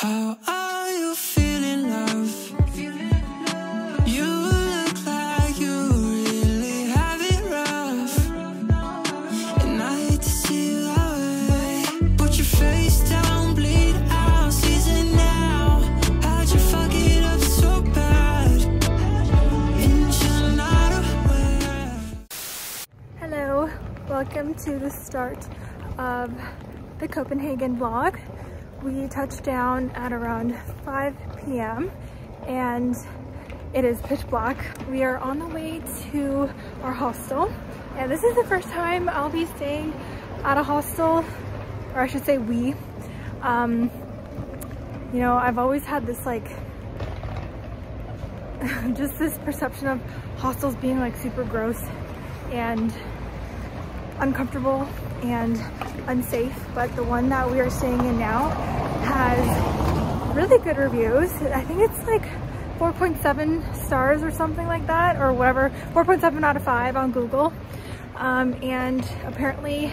How are you feeling, love? You look like you really have it rough, and I hate to see you that way. Put your face down, bleed out, season now. How'd you fuck it up so bad? And you're not aware. Hello, welcome to the start of the Copenhagen vlog. We touched down at around 5 p.m. and it is pitch black. We are on the way to our hostel, and this is the first time I'll be staying at a hostel, or I should say we. You know, I've always had this like just this perception of hostels being like super gross and uncomfortable and unsafe, but the one that we are staying in now has really good reviews. I think it's like 4.7 stars or something like that, or whatever, 4.7 out of 5 on Google. And apparently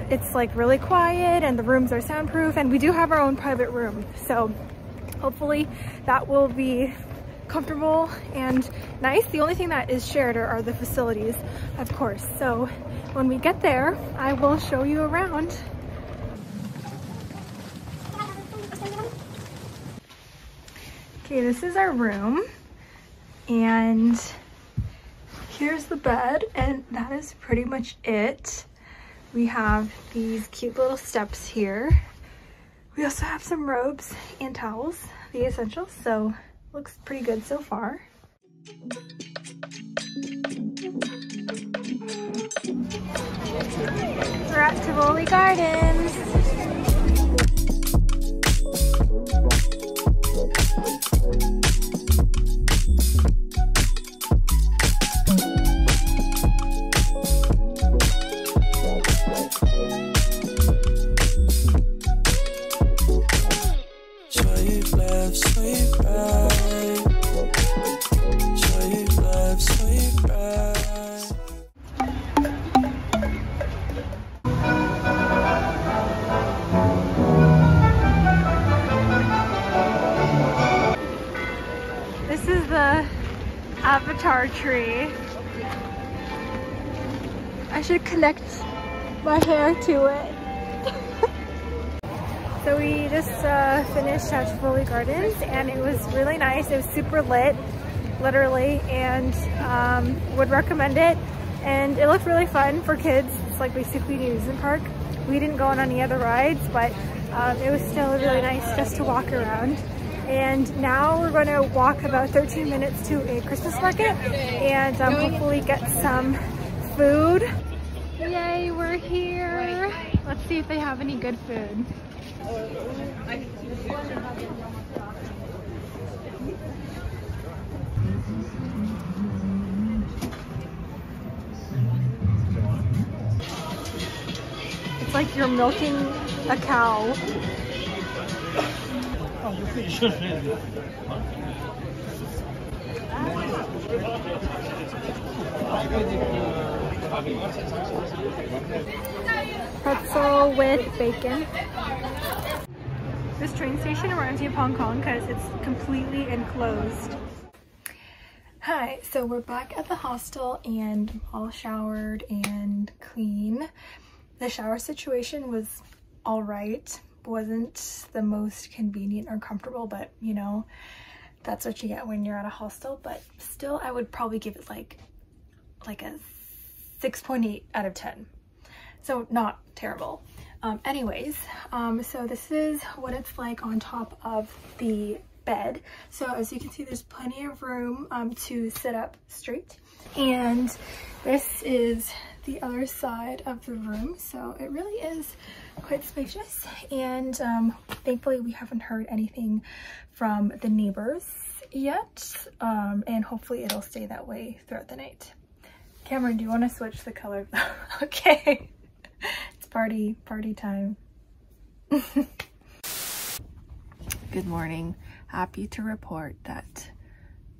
it's like really quiet and the rooms are soundproof, and we do have our own private room, so hopefully that will be comfortable and nice. The only thing that is shared are the facilities, of course. So when we get there, I will show you around. Okay, this is our room, and here's the bed, and that is pretty much it. We have these cute little steps here. We also have some robes and towels, the essentials, so looks pretty good so far. We're at Tivoli Gardens. Swipe left, swipe right. Swipe left, swipe right. This is the avatar tree. I should connect my hair to it. So we just finished at Tivoli Gardens, and it was really nice. It was super lit, literally, and would recommend it. And it looked really fun for kids. It's like basically an amusement park. We didn't go on any other rides, but it was still really nice just to walk around. And now we're going to walk about 13 minutes to a Christmas market and hopefully get some food. Yay, we're here. Let's see if they have any good food. It's like you're milking a cow. Pretzel with bacon. This train station reminds me of Hong Kong because it's completely enclosed. Hi, so we're back at the hostel and all showered and clean. The shower situation was all right. Wasn't the most convenient or comfortable, but you know, that's what you get when you're at a hostel. But still, I would probably give it like a 6.8 out of 10. So not terrible. Anyways, so this is what it's like on top of the bed. So as you can see, there's plenty of room to sit up straight, and this is the other side of the room, so it really is quite spacious. And thankfully we haven't heard anything from the neighbors yet, and hopefully it'll stay that way throughout the night. Cameron, do you want to switch the color? Okay. It's party time. Good morning. Happy to report that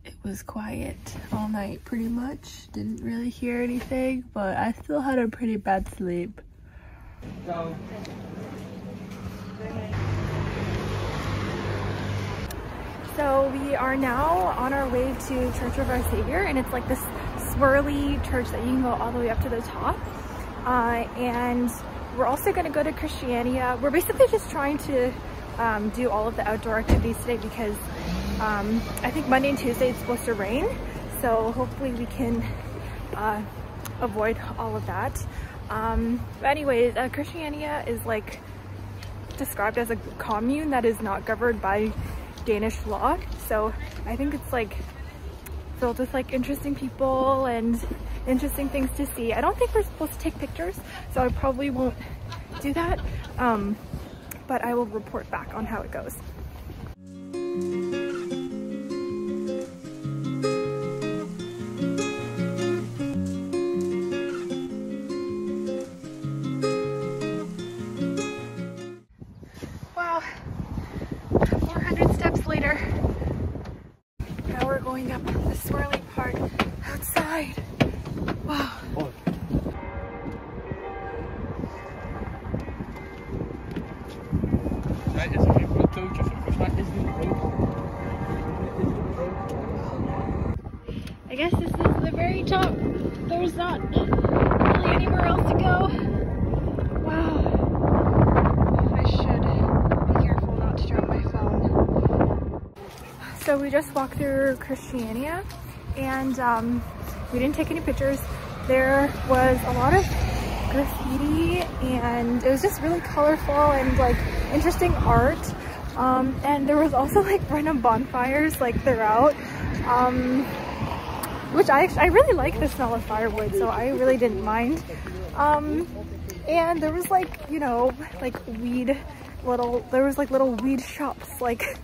it was quiet all night pretty much. Didn't really hear anything, but I still had a pretty bad sleep. So we are now on our way to Church of Our Saviour, and it's like this swirly church that you can go all the way up to the top. And we're also going to go to Christiania. We're basically just trying to do all of the outdoor activities today because I think Monday and Tuesday it's supposed to rain. So hopefully we can avoid all of that. But anyways, Christiania is like described as a commune that is not governed by Danish law. So I think it's like filled with like interesting people and interesting things to see. I don't think we're supposed to take pictures, so I probably won't do that. But I will report back on how it goes. Wow, 400 steps later. Now we're going up the swirly part outside. Wow. I guess this is the very top. There's not really anywhere else to go. Wow. I should be careful not to drop my phone. So we just walked through Christiania and we didn't take any pictures. There was a lot of graffiti and it was just really colorful and like interesting art. And there was also like random bonfires like throughout, which I really like the smell of firewood, so I really didn't mind. And there was like, you know, like there was like little weed shops like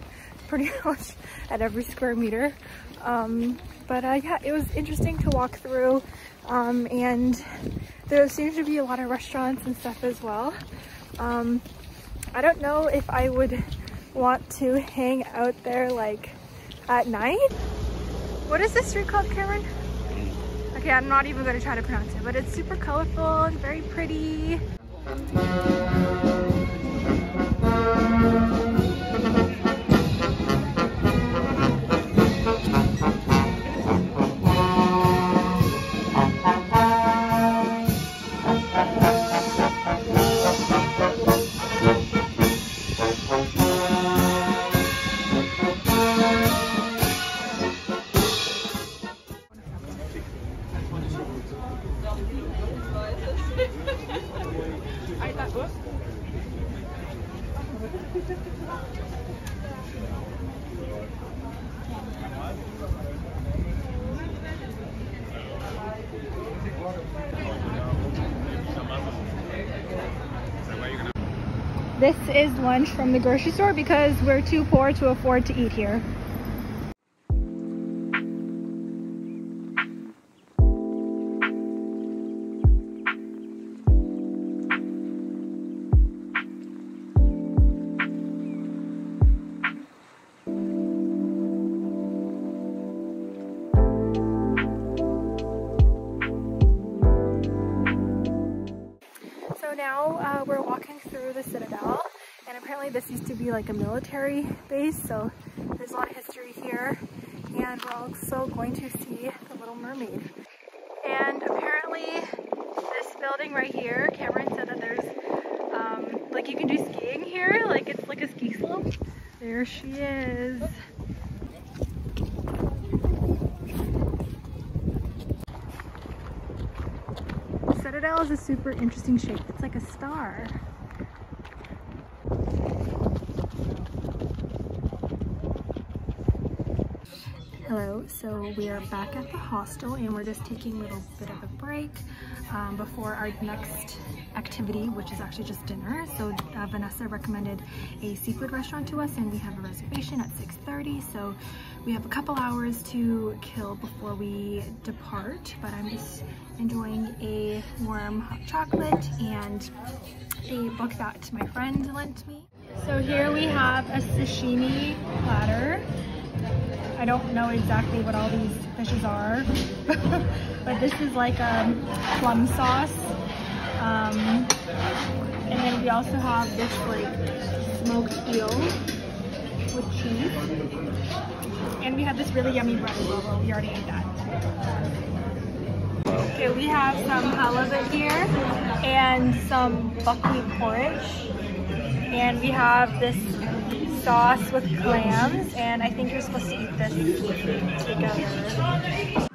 pretty much at every square meter. But yeah, it was interesting to walk through, and there seems to be a lot of restaurants and stuff as well. I don't know if I would want to hang out there like at night. What is this street called, Cameron? Okay, I'm not even going to try to pronounce it, but it's super colorful and very pretty. This is lunch from the grocery store because we're too poor to afford to eat here. Now we're walking through the Citadel, and apparently this used to be like a military base, so there's a lot of history here. And we're also going to see the Little Mermaid. And apparently this building right here, Cameron said that there's like you can do skiing here, like it's like a ski slope. There she is. Citadel is a super interesting shape. It's like a star. Hello, so we are back at the hostel and we're just taking a little bit of a break before our next activity, which is actually just dinner. So Vanessa recommended a seafood restaurant to us and we have a reservation at 6:30, so we have a couple hours to kill before we depart, but I'm just enjoying a warm hot chocolate and a book that my friend lent me. So here we have a sashimi platter. I don't know exactly what all these fishes are, but this is like a plum sauce. And then we also have this like smoked eel with cheese. And we had this really yummy bread as well, but we already ate that. Okay, we have some halibut here and some buckwheat porridge. And we have this sauce with clams, and I think you're supposed to eat this together.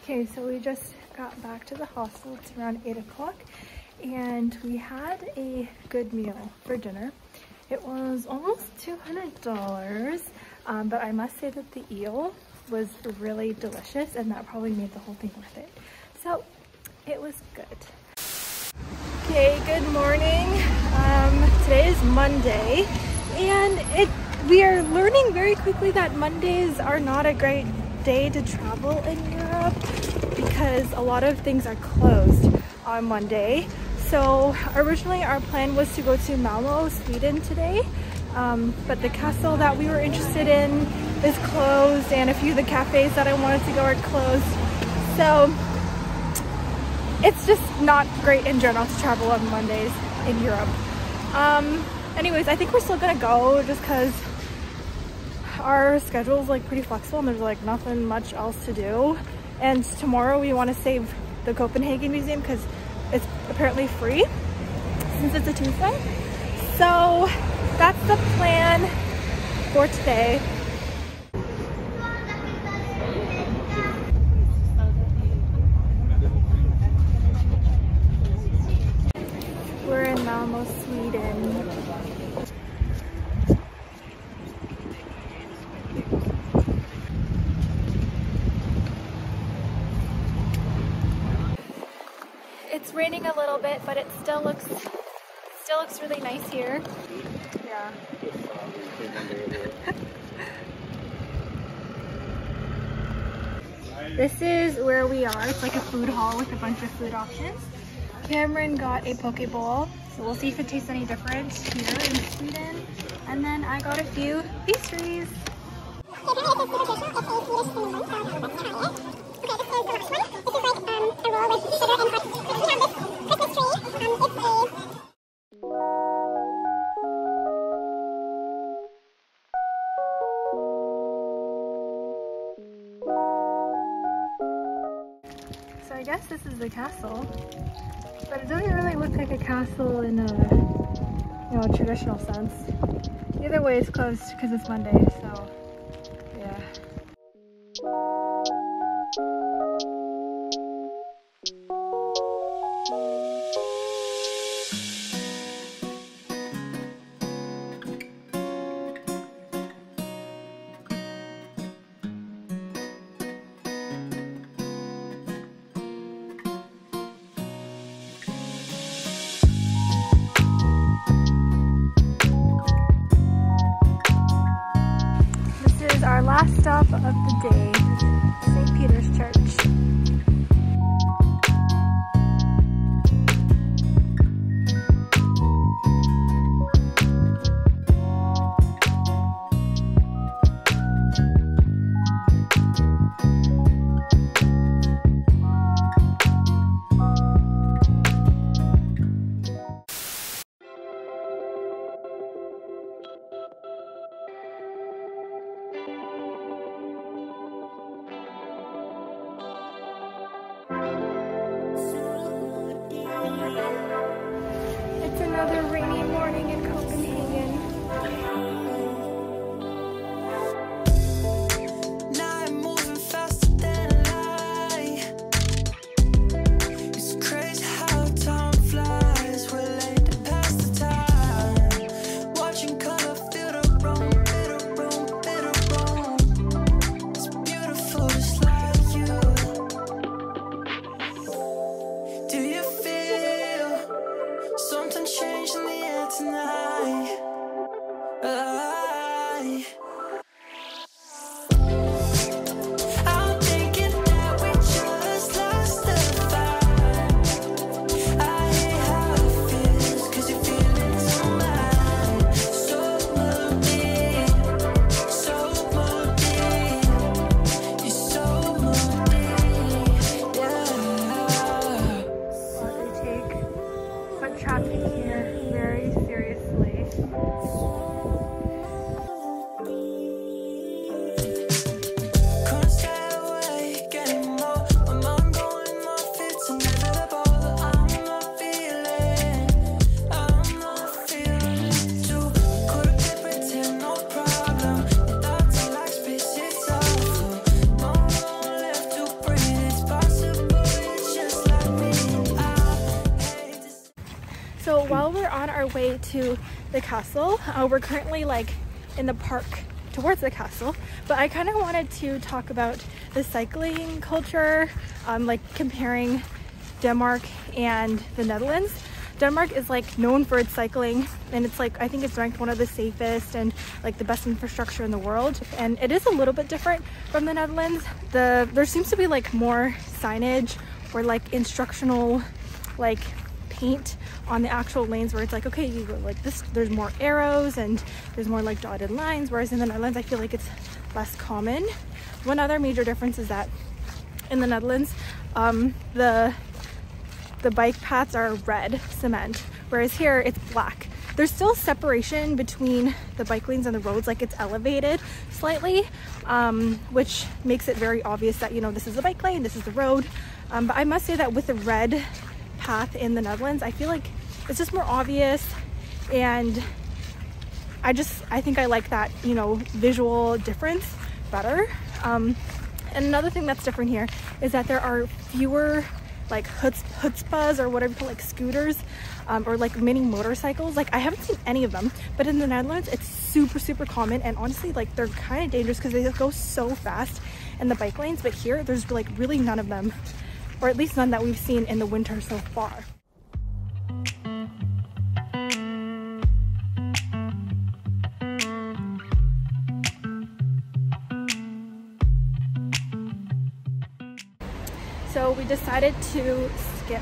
Okay, so we just got back to the hostel. It's around 8 o'clock, and we had a good meal for dinner. It was almost $200, but I must say that the eel was really delicious, and that probably made the whole thing worth it. So it was good. Okay, good morning. Today is Monday, and we are learning very quickly that Mondays are not a great day to travel in Europe because a lot of things are closed on Monday. So originally our plan was to go to Malmö, Sweden today, but the castle that we were interested in is closed, and a few of the cafes that I wanted to go are closed. So it's just not great in general to travel on Mondays in Europe. Anyways, I think we're still gonna go just because our schedule is like pretty flexible and there's like nothing much else to do. And tomorrow we want to save the Copenhagen Museum because it's apparently free since it's a Tuesday. So that's the plan for today. We're in Malmö, Sweden. It's raining a little bit, but it still looks really nice here. Yeah. This is where we are. It's like a food hall with a bunch of food options. Cameron got a poke bowl, so we'll see if it tastes any different here in Sweden. And then I got a few pastries. So I guess this is the castle, but it doesn't really look like a castle in a traditional sense. Either way, it's closed because it's Monday, so yeah. Our last stop of the day, St. Peter's Church. couldn't stay awake anymore. My mind going off, it's inevitable that I'm not feeling too. Couldn't keep pretend, no problem. Your thoughts are like space, it's awful. No one left to breathe, it's possible, it's just like me. I hate to. So while we're on our way to the castle, we're currently like in the park towards the castle, but I kind of wanted to talk about the cycling culture, like comparing Denmark and the Netherlands. Denmark is like known for its cycling, and it's like, I think it's ranked one of the safest and like the best infrastructure in the world, and it is a little bit different from the Netherlands. There seems to be like more signage or like instructional like paint on the actual lanes, where it's like, okay, you go like this, there's more arrows and there's more like dotted lines, whereas in the Netherlands I feel like it's less common. One other major difference is that in the Netherlands the bike paths are red cement, whereas here it's black. There's still separation between the bike lanes and the roads, like it's elevated slightly, which makes it very obvious that, you know, this is the bike lane, this is the road. But I must say that with the red path in the Netherlands, I feel like it's just more obvious, and I think I like that, you know, visual difference better. And another thing that's different here is that there are fewer like chutzpahs or whatever, like scooters or like mini motorcycles. Like I haven't seen any of them, but in the Netherlands it's super common, and honestly like they're kind of dangerous because they go so fast in the bike lanes. But here there's like really none of them, or at least none that we've seen in the winter so far. So we decided to skip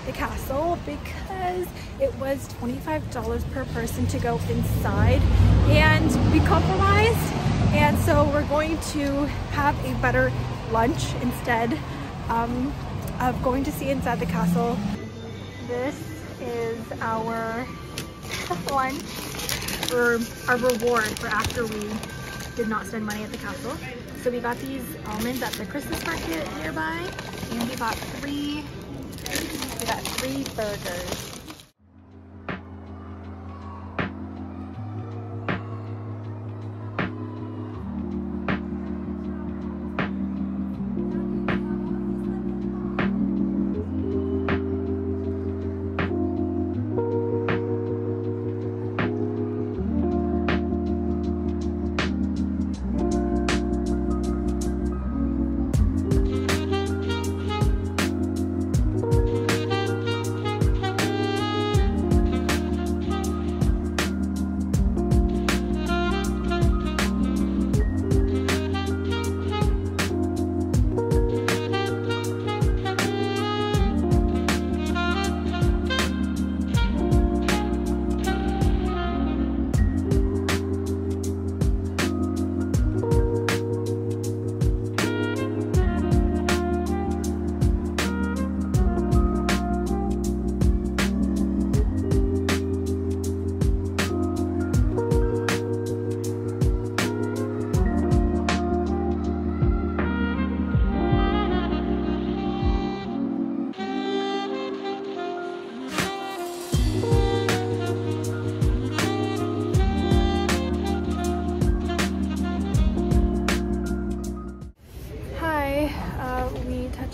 the castle because it was $25 per person to go inside, and we compromised, and so we're going to have a better lunch instead of going to see inside the castle. This is our lunch, or our reward for after we did not spend money at the castle. So we got these almonds at the Christmas market nearby, and we got three burgers.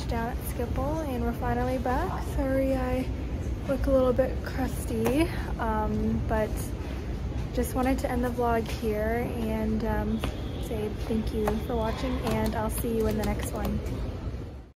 Down at Schiphol, and we're finally back. Sorry I look a little bit crusty, but just wanted to end the vlog here and say thank you for watching, and I'll see you in the next one.